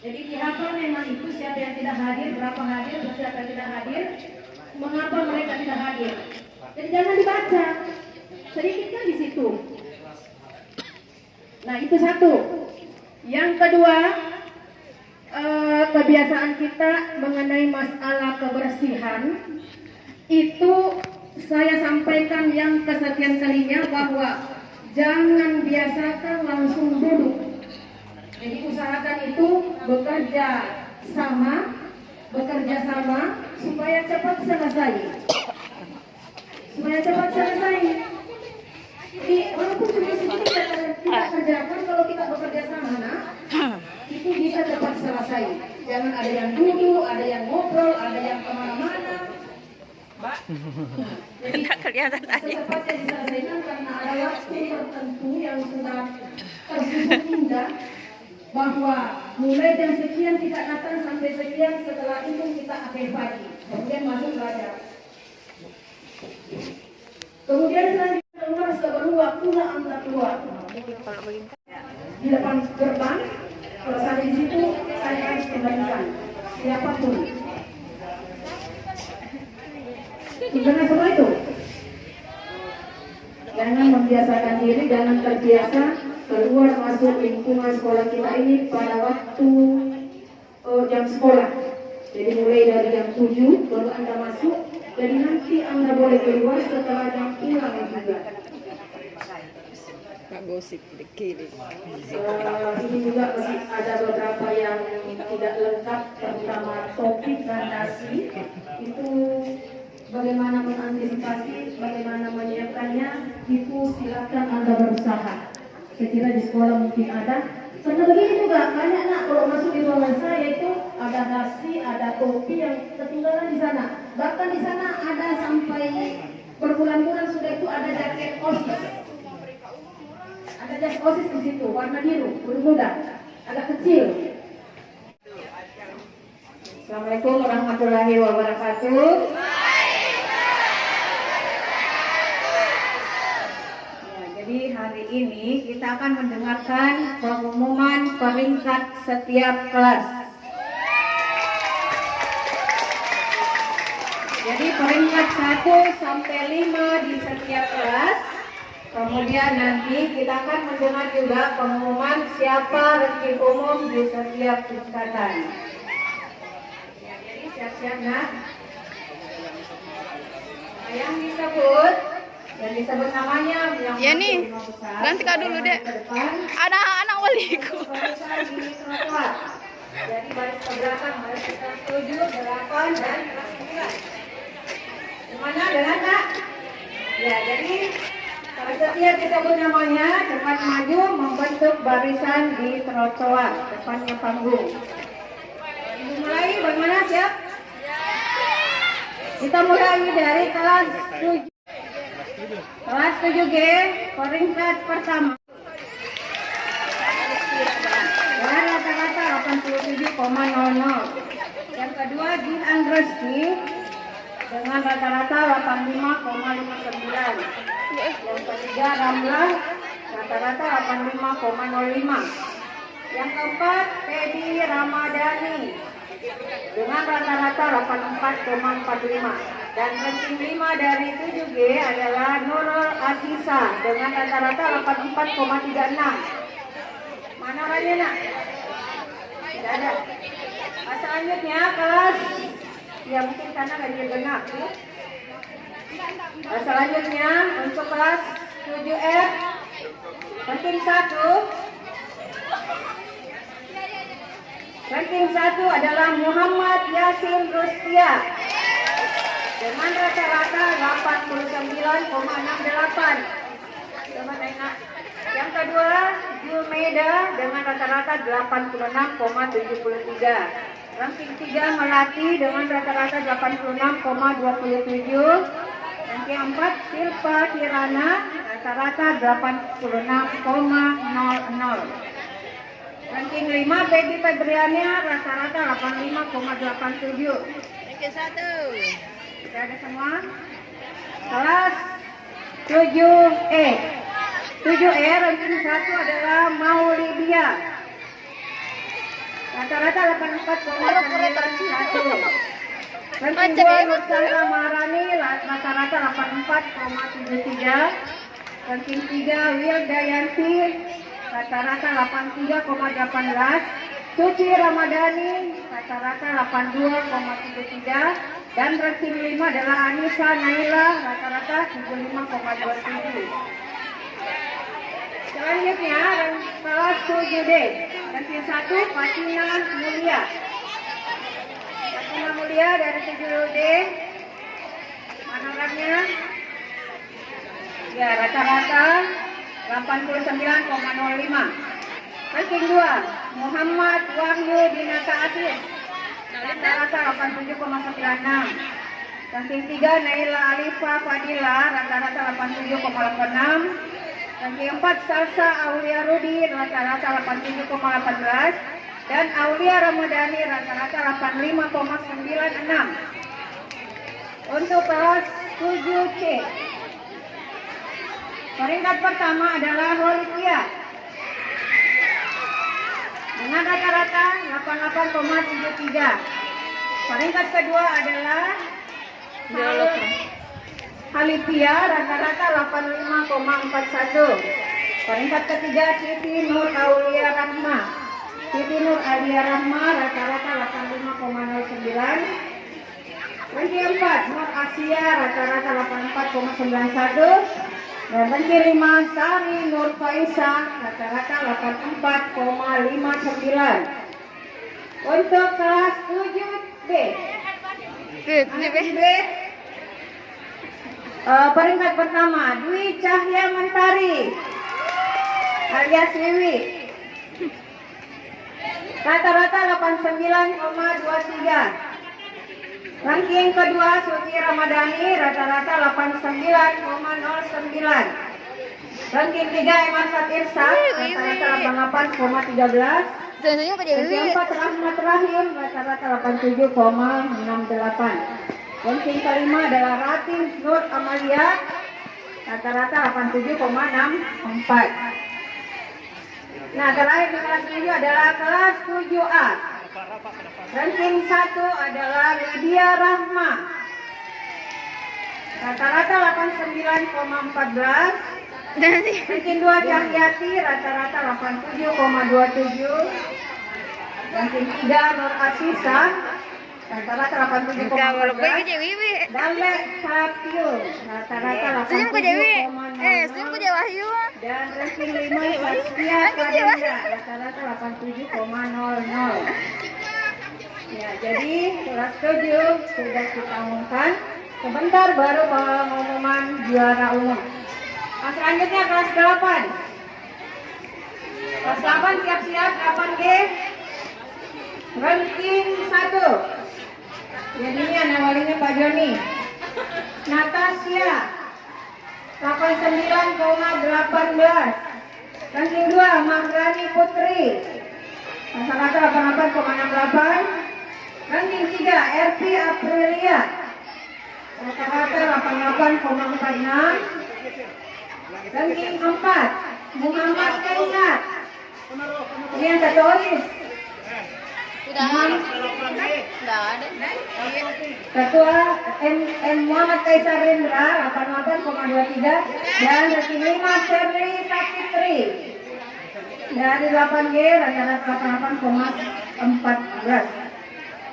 Jadi dihafal memang itu siapa yang tidak hadir, berapa hadir, siapa yang tidak hadir, mengapa mereka tidak hadir. Jadi jangan dibaca, sedikit kan di situ. Nah itu satu. Yang kedua, kebiasaan kita mengenai masalah kebersihan itu saya sampaikan yang kesekian kalinya bahwa jangan biasakan langsung duduk. Jadi usahakan itu bekerja sama supaya cepat selesai. Jadi walaupun cuma sedikit kita kerjakan, kalau kita bekerja sama, itu bisa cepat selesai. Jangan ada yang duduk, ada yang ngobrol, ada yang kemana-mana. Jadi secepatnya diselesaikan karena ada waktu tertentu yang sudah tersusun indah. Bahwa mulai jam sekian kita datang sampai sekian, setelah itu kita akhir pagi, kemudian masuk belajar. Kemudian selanjutnya keluar sebelum waktunya Anda keluar. Di depan gerbang, kalau sampai di situ saya harus kembalikan siapapun. Gimana semua itu? Jangan membiasakan diri, jangan terbiasa keluar masuk lingkungan sekolah kita ini pada waktu jam sekolah. Jadi mulai dari jam 7 baru Anda masuk, jadi nanti Anda boleh keluar setelah jam pulang juga. Ini juga masih ada beberapa yang tidak lengkap, terutama topik dan dasi. Itu bagaimana mengantisipasi, bagaimana menyiapkannya, itu silakan Anda berusaha. Saya kira di sekolah mungkin ada. Karena begini juga, banyak nak kalau masuk di ruangan saya itu ada dasi, ada topi yang ketinggalan di sana. Bahkan di sana ada sampai berbulan-bulan sudah itu ada jaket OSIS. Ada jaket OSIS di situ, warna biru, biru muda, agak kecil. Assalamualaikum warahmatullahi wabarakatuh. Jadi hari ini kita akan mendengarkan pengumuman peringkat setiap kelas. Jadi peringkat 1 sampai 5 di setiap kelas. Kemudian nanti kita akan mendengar juga pengumuman siapa rezeki umum di setiap tingkatan. Ya, jadi siap-siap nak. Yang disebut namanya yang ya nih, ganti kak dulu dek. Anak-anak waliku. Jadi baris ke belakang, baris ke 7, 8, dan 9. Gimana dengan kak? Ya, jadi pada setiap disebut namanya, cepat maju membentuk barisan di trotoar depannya panggung. Mulai, bagaimana siap? Kita mulai dari kelas 7. Kelas 7G, peringkat pertama. Dengan rata-rata 87,00. Yang kedua, Jin Andreski dengan rata-rata 85,59. Yang ketiga, Ramlah rata-rata 85,05. Yang keempat, Teddy Ramadhani dengan rata-rata 84,45. Dan ranking 5 dari 7G adalah Nurul Asisa dengan rata-rata 84,36. Mana orangnya nak? Tidak ada. Selanjutnya kelas, ya mungkin karena lagi genap. Selanjutnya untuk kelas 7F, ranking 1. Ranking 1 adalah Muhammad Yasin Rustia dengan rata-rata 89,68. Coba tengok. Yang kedua, Julmeda dengan rata-rata 86,73. Ranking 3 Melati dengan rata-rata 86,27. Ranking 4 Silpa Kirana rata-rata 86,00. Ranking 5 Baby Febriania rata-rata 85,87. Ranking 1. Sudah ada semua? Kelas 7E. 7E ranking 1 adalah Maulidia. Rata-rata 84,91. Ranking 2 Nurchandra Maharani rata-rata 84,73. Ranking 3 Wildayanti rata-rata 83,18. Suci Ramadhani rata-rata 82,73. Dan ranking 5 adalah Anissa Naila rata-rata 75,27. Selanjutnya kelas 7D. Ranking 1 Fatina Mulia. Fatina Mulia dari 7D. Mana orangnya? Ya, rata-rata 89,05. Ranking 2 Muhammad Wahyu Dinata Asis rata-rata 87,96. Ranking 3 Naila Alifa Fadila rata-rata 87,86. Ranking 4 Salsa Aulia Rudi rata-rata 87,18. Dan Aulia Ramadhani rata-rata 85,96. Untuk kelas 7C. Peringkat pertama adalah Holikia dengan rata-rata 88,73. Peringkat kedua adalah Halipia rata-rata 85,41. Peringkat ketiga Siti Nur Aulia Rahma. Siti Nur Aulia Rahma rata-rata 85,09. Ranking 4 Nur Asia rata-rata 84,91. Dan ranking 5 Sari Nur Faisa rata-rata 84,59. Untuk kelas 7B. Peringkat pertama Dwi Cahya Mentari alias Wiwi. Rata-rata 89,23. Ranking kedua Suci Ramadhani rata-rata 89,09. Ranking 3 Emar Satirsa rata-rata 88,13. Ranking 4 Rahmat Rahim rata-rata 87,68. Ranking kelima adalah Rati Nur Amalia rata-rata 87,64. Nah, terakhir di kelas 7 adalah kelas 7A. Ranking 1 adalah Lydia Rahma. Rata-rata 89,14. Ranking 2 Cahyati rata-rata 87,27. Ranking 3 Nur Asisa rata-rata 87,14. Dale Satyo rata-rata 87,00. Dan ranking 5 Saskia Kadenda rata-rata 87,00. Ya, jadi kelas 7 sudah kita umumkan. Sebentar baru pengumuman juara umum. Nah, selanjutnya kelas 8. Kelas 8 siap-siap 8G. Ranking 1. Jadi ini anak walinya Pak Joni. Natasha 89,18. Ranking 2 Mahrani Putri rata-rata 88,68. Ranking 3 RP Aprilia rata-rata 88,46. Ranking 4 Muhammad Kaisar. Ini yang tertulis. Ketua Muhammad Kaisar Rendra 88,23. Dan ranking 5 Sherly Sapitri dari 8G rata-rata 88,14.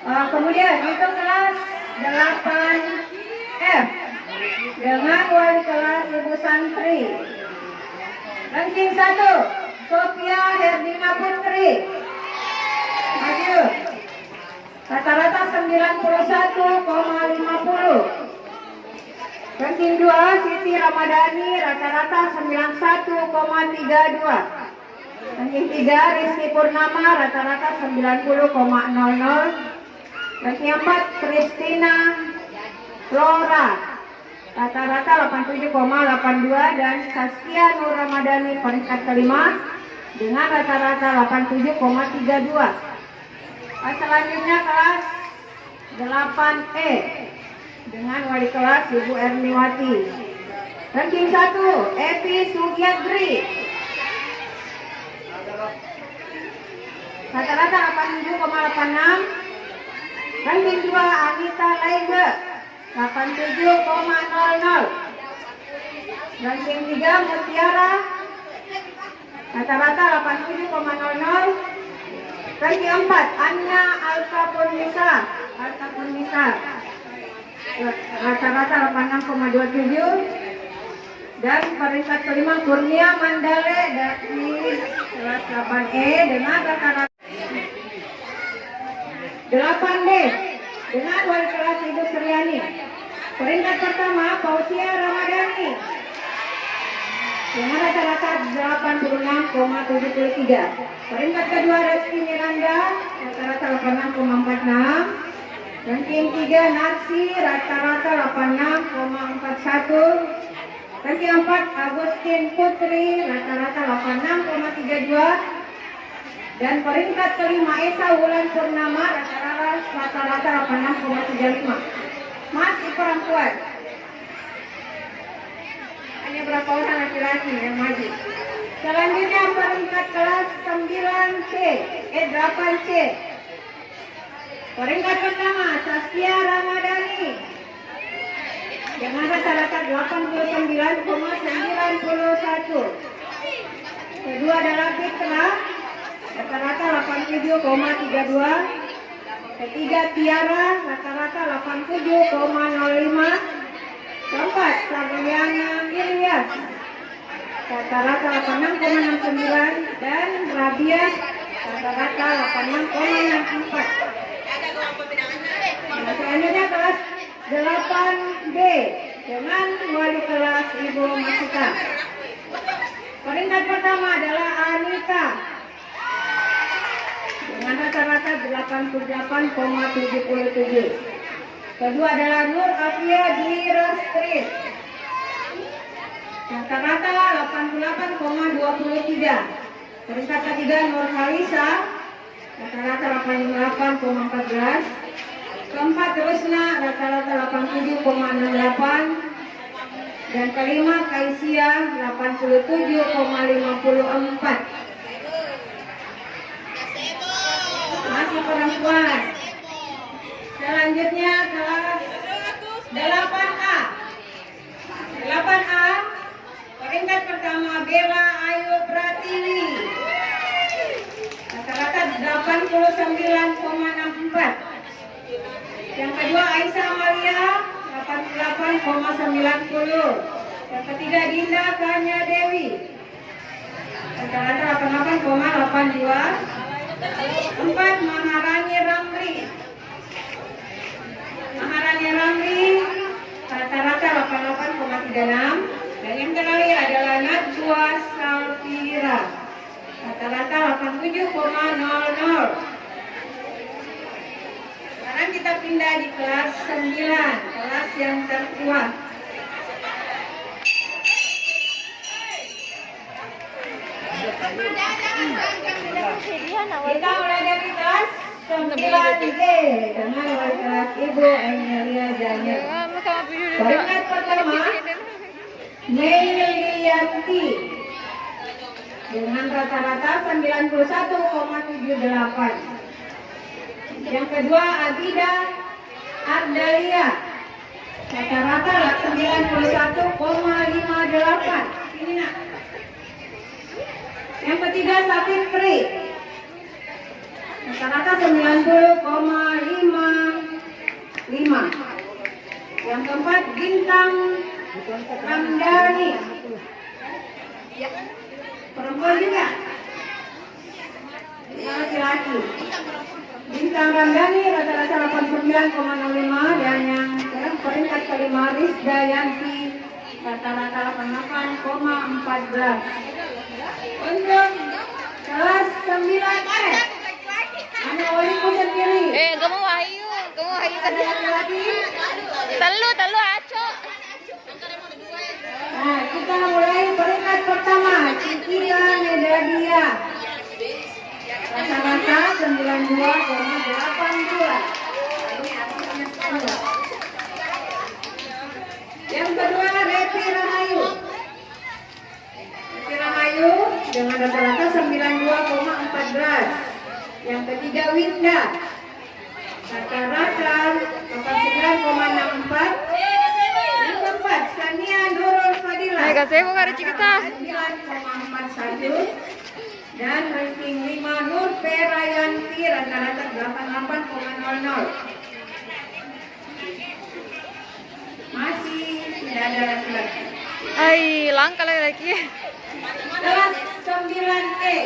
Kemudian itu kelas 8F dengan wali kelas Ibu Santri. Ranking 1 Sophia Herdina Putri. Maju. Rata-rata 91,50. Ranking 2 Siti Ramadhani rata-rata 91,32. Ranking 3 Rizky Purnama rata-rata 90,00. Ranking 4 Christina Flora rata-rata 87,82 dan Saskia Nur Ramadhani peringkat kelima dengan rata-rata 87,32. Selanjutnya kelas 8E dengan wali kelas Ibu Erniwati. Ranking 1 Evi Sugiadri rata-rata 87,86. Ranking 2 Anita Laige 87,00. Ranking 3 Mutiara rata-rata 87,00. Ranking 4 Anya Alkapunisa rata-rata 86,27. Dan peringkat kelima Kurnia Mandale dari kelas 8E dengan rata-rata 8D dengan wali kelas Ibu Suryani. Peringkat pertama Fausia Ramadhani dengan rata-rata 86,73. Peringkat kedua Reski Miranda rata-rata 86,46. Ranking 3 Narsi rata-rata 86,41. Ranking 4 Agustin Putri rata-rata 86,32. Dan peringkat kelima Esa Wulan Purnama rata-rata 86,35. Masih perempuan. Hanya berapa orang laki-laki yang maju. Selanjutnya peringkat kelas 9C, 8C. Peringkat pertama Saskia Ramadhani dengan rata-rata 89,91. Kedua adalah Fitra rata-rata 87,32. Ketiga Tiara rata-rata 87,05. Keempat Sabriana Ilyas rata-rata 86,69 dan Rabia rata-rata 86,64. Selanjutnya kelas 8B dengan wali kelas Ibu Masita. Peringkat pertama adalah Anita dengan rata-rata 88,77. Kedua adalah Nur Afia Dirastri rata-rata 88,23. Peringkat ketiga Nur Halisa rata-rata 88,14. Keempat Rusna rata-rata 87,68. Dan kelima Kaisia 87,54. Masih perempuan. Selanjutnya kelas 8A. 8A peringkat pertama Bella Ayu Pratiwi rata-rata 89,64. Yang kedua Aisyah Maria 88,90. Yang ketiga Dinda Kanya Dewi rata-rata 88,82. Empat Maharani Ramli rata-rata 88,36. Dan yang terakhir adalah Najwa Salvira rata-rata 87,00. Sekarang kita pindah di kelas 9, kelas yang tertua. Kita mulai dari kelas 9D dengan wali kelas Ibu Emilia Janya. Peringkat pertama Meilianti dengan rata-rata 91,78. Yang kedua Abida Ardalia rata-rata 91,58. Ini nak. Yang ketiga Safit Pri rata-rata 90,55. Yang keempat Bintang Ramdhani perempuan juga laki-laki. Bintang Ramdhani rata-rata 89,05. Dan yang peringkat kelima Rizdayanti rata-rata 88,14. Untuk kelas 9F ada wali sendiri kamu Wahyu. kita mulai peringkat pertama, Cikita Medadia. Rata-rata 92,82. Ini artinya sama. Yang kedua, Repi Rahayu. Repi Rahayu dengan rata-rata 92,14. Yang ketiga, Winda. Rata-rata 89,64. Yang keempat, Sania Nurul Fadila. Ay, kasi mo karo Cikita. 9,41. Dan ranking 5, Nur Perayanti, rata-rata 88,00. Masih tidak ada laki-laki. Ay, langka lagi. Kelas 9E.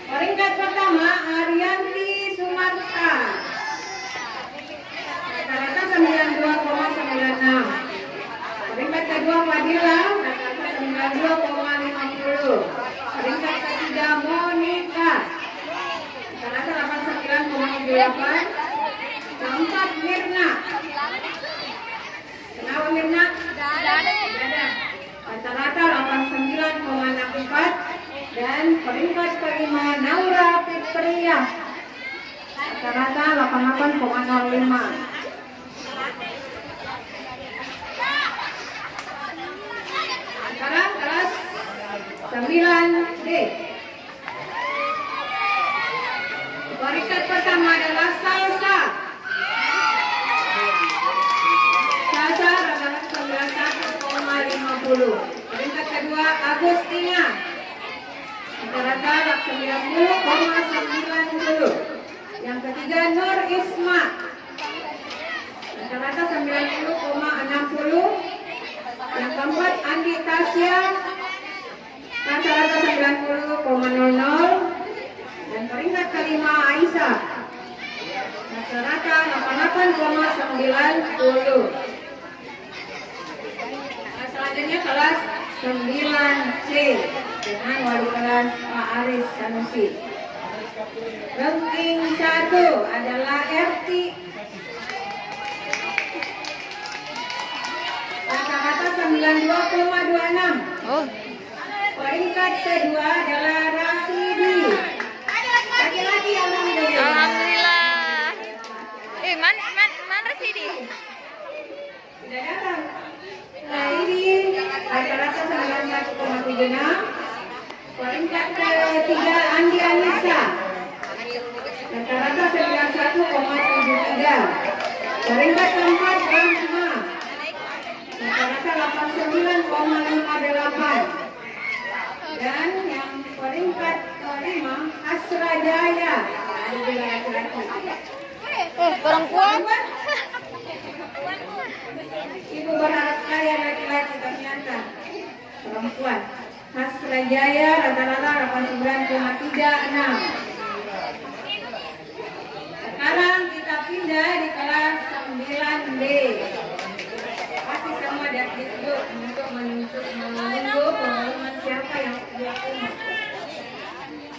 Peringkat pertama, Arianti Sumarta. Rata-rata 92,96. Peringkat kedua, Fadila. Rata-rata 92,50. Peringkat ketiga, Monica. Rata-rata 89,78. Keempat, Mirna. Kenapa Mirna? Ada. Rata-rata 89,64. Dan peringkat kelima, Naura Fitria. Rata-rata 88,05. Sekarang kelas 9D. Peringkat pertama adalah Salsa. Salsa rata-rata 91,50. Peringkat kedua, Agustina. Rata-rata 90,90. Yang ketiga, Nur Isma. Rata-rata 90,60. Yang keempat, Andi Tasya. Rata-rata 90,00. Dan peringkat kelima, Aisyah. Rata-rata 88,90. Selanjutnya kelas 9C dengan wali kelas Pak Aris Sanusi. Ranking 1 adalah RT. Rata-rata 92,26. Oh, Peringkat kedua adalah Rasidi. Laki-laki, alhamdulillah. alhamdulillah. Man Rasidi. Sudah datang. Rasidi rata-rata 91,76. Peringkat ketiga, Andi Anissa. Rata-rata 91,73. Peringkat keempat, Rahma. Rata-rata 89,58. Dan yang peringkat kelima, Asra Jaya. Ada juga laki-laki. Perempuan. Ibu berharap saya laki-laki, ternyata perempuan. Asra Jaya rata-rata 89,36. Sekarang kita pindah di kelas 9D. Pasti semua dari duduk untuk menunggu pengumuman siapa yang sudah umur.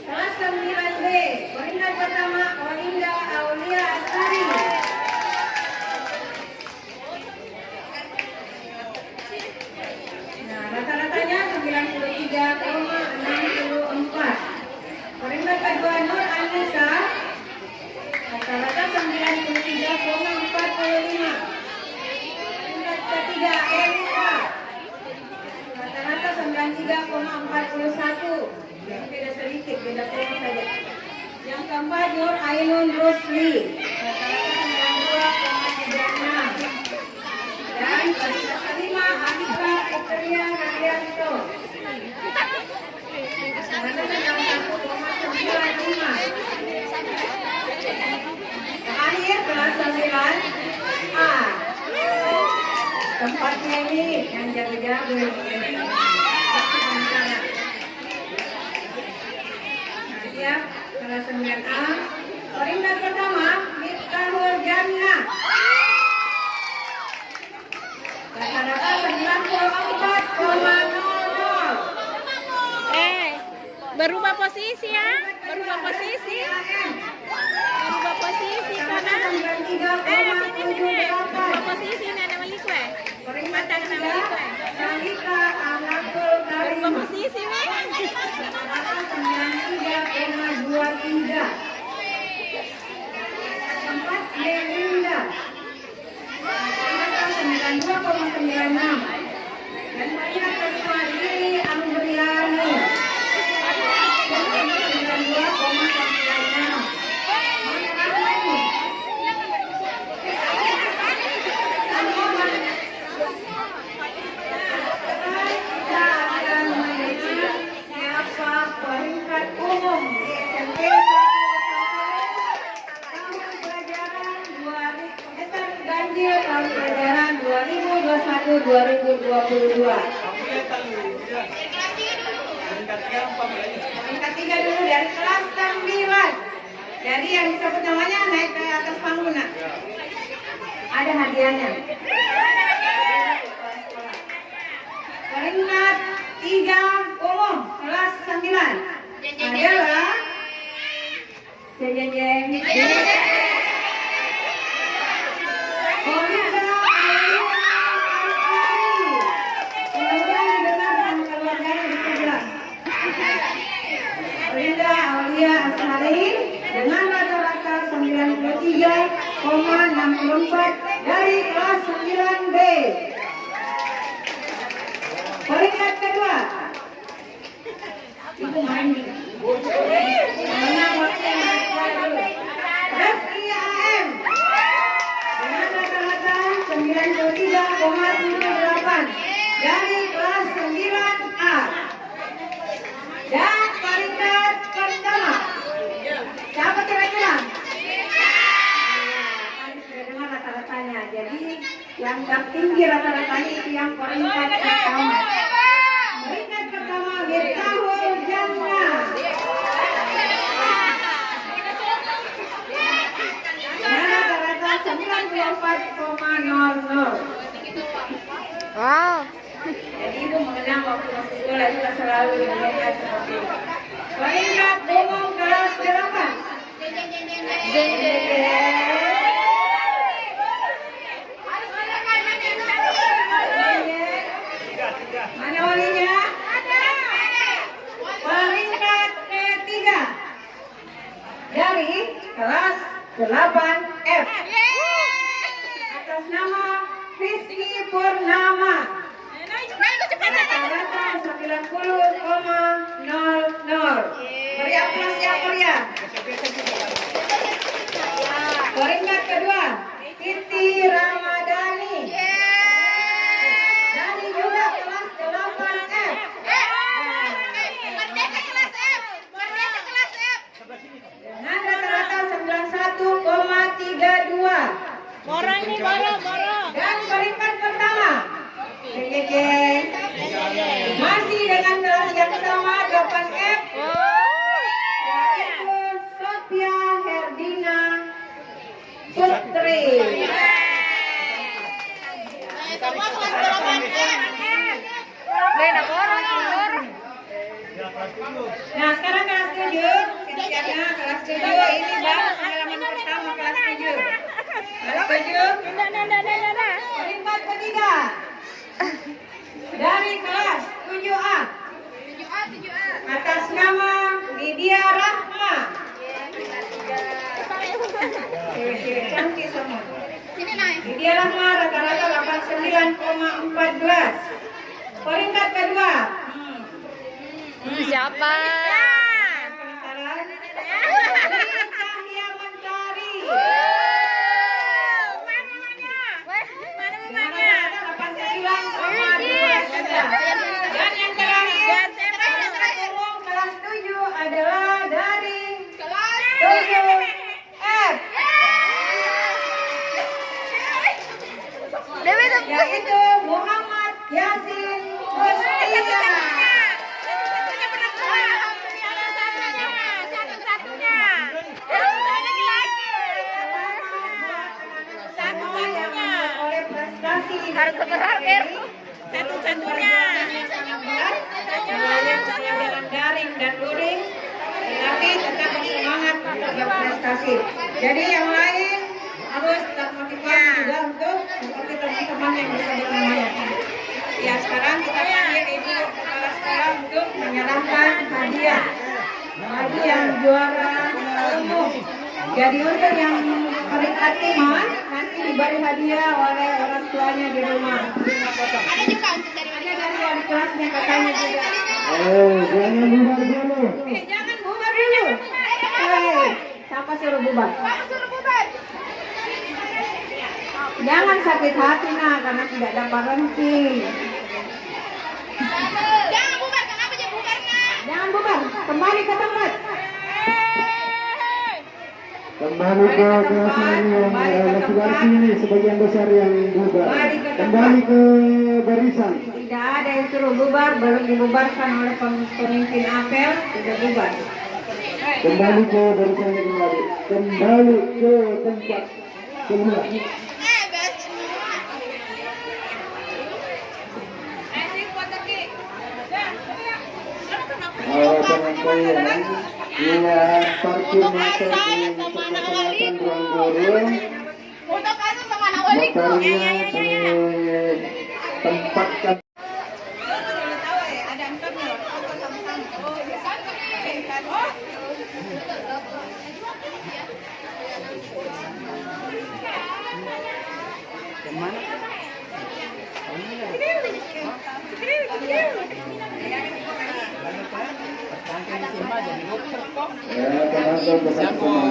Kelas 9D, peringkat pertama, Olinda Aulia Astari. Nah, rata-ratanya 93,64. Peringkat kedua, Nur Anissa. Rata-rata 93,45. Peringkat ketiga, Elisa. Rata-rata 93,41. Beda sedikit, beda kurang saja. Yang keempat, Nur Ainun Rusli. Rata-rata 92,36. Dan peringkat kelima, Anissa Fitria Radianto. Rata-rata 91,95. Terakhir kelas 9A. Tempatnya ini yang jaga-jaga. Ya, kelas 9A. Peringkat pertama, Miftahul Jannah. Rata-rata 94,00. Berubah posisi ya. Berubah posisi. Berubah posisi sana. Rata-rata 93,78. Berubah posisi ini ada Malik. Peringkat ketiga, Salika Anakul Karim. Rata-rata 93,23. Keempat, Melinda. Rata-rata 92,96. Dan peringkat kelima, Lili Anggriani. 92,96. Mana lagi? Kita akan melihat siapa peringkat umum di SMP 1 pelajaran 2000 ganjil tahun pelajaran 2021-2022. Peringkat 3 dulu dari kelas 9. Jadi yang disebut namanya naik ke atas panggung. Nak. Ada hadiahnya. Peringkat 3 umum kelas 9 adalah Olivia Aulia Asari. Semoga didengar sama keluarganya di sebelah. Olivia Aulia Asari dengan rata-rata 93,64 dari kelas 9B. Peringkat kedua, itu main nih. Mana waktunya? Reski AM dengan rata-rata 93,78 dari kelas 9A. Dan peringkat pertama, siapa kira-kira? Tadi sudah dengar rata-ratanya. Jadi yang tertinggi rata-ratanya itu yang peringkat pertama. Peringkat pertama Miftahul Jannah. Rata-rata 94,00. Wow. Jadi ibu mengenang waktu masuk sekolah juga selalu mendengar seperti itu. Peringkat umum kelas 8. Mana walinya? Peringkat ketiga dari kelas 8F atas nama Rizky Purnama. Rata-rata 90,00. Beri aplaus ya Korea. Peringkat kedua Siti Ramadhani. Dari juga kelas 8F. Dengan rata-rata 91,32. Dan peringkat pertama masih dengan kelas yang sama 8F, yaitu Sophia Herdina Putri. Nah sekarang kelas 7, siapnya kelas 7 ini baru pengalaman pertama kelas 7. Kelas 7, peringkat ketiga dari kelas 7A atas nama Lydia Rahma. Cewek-cewek cantik semua. Lydia Rahma rata-rata 89,14. Peringkat kedua. Siapa? Penasaran? Cahya Mentari. Dengan rata-rata 89,23. Dan yang terakhir, umum kelas 7 adalah dari kelas 7F. Yaitu Muhammad Yasin Mustia. Harus terakhir. Satu-satunya pelajaran daring dan luring, tetapi tetap bersemangat untuk berprestasi. Jadi yang lain harus termotivasi juga untuk seperti teman-teman mana yang bisa namanya. Ya sekarang kita panggil ibu kepala sekolah untuk menyerahkan hadiah bagi yang juara umum. Jadi untuk yang paling terima nanti diberi hadiah oleh orang tuanya di rumah. Ada juga untuk dari Ada dari wali kelasnya katanya juga. Jangan bubar dulu. Jangan bubar dulu. Siapa suruh bubar? Jangan sakit hati nak karena tidak ada ranking. Jangan bubar, kenapa dia bubarnya? Jangan bubar, kembali ke tempat. Kembali ke kelas yang laki-laki ini sebagian besar yang bubar. Kembali ke barisan. Tidak ada yang suruh bubar, belum dibubarkan oleh pemimpin apel, sudah bubar. Kembali ke barisannya kembali. Kembali ke tempat semula. Penyampaian yang parkir motor di Kecamatan Ruangguru, Untuk kasus sama anak wali. motornya ditempatkan.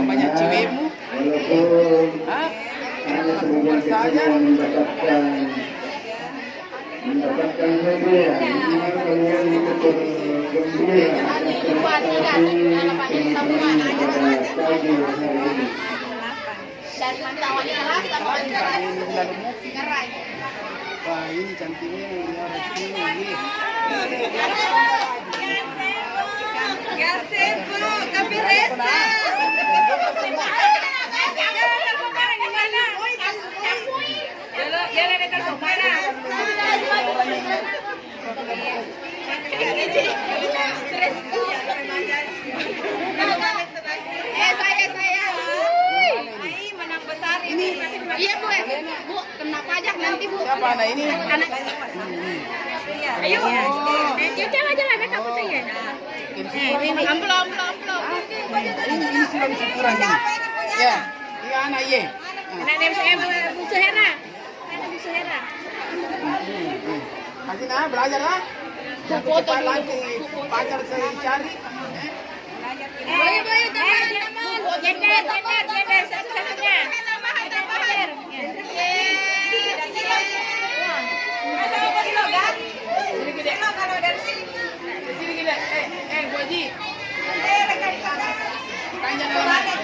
Banyak cewekmu. Walaupun Hah? hanya sebagian kecil yang mendapatkan hadiah, minimal kalian ikut bergembira atas prestasi teman-teman pada pagi hari ini. Dan mantau wali kelas sama wali kelas. Gerai. Wah, ini cantiknya ini orang ini. Saya. Menang besar ini. Iya bu, kena pajak nanti bu. Siapa anak ini? Anak. Ayo. Coba jalan kakak percaya. Ini amplop. Ini sudah bisa kurang ini. Ya, ini anak ye. Anak saya Bu Suhera. Anak Bu Suhera. Kasih nah belajar lah. Foto dulu. Nanti pacar saya cari. Boy, teman. Gender. Satu-satunya. Gender. Sini gila. Boji. Tanya nama.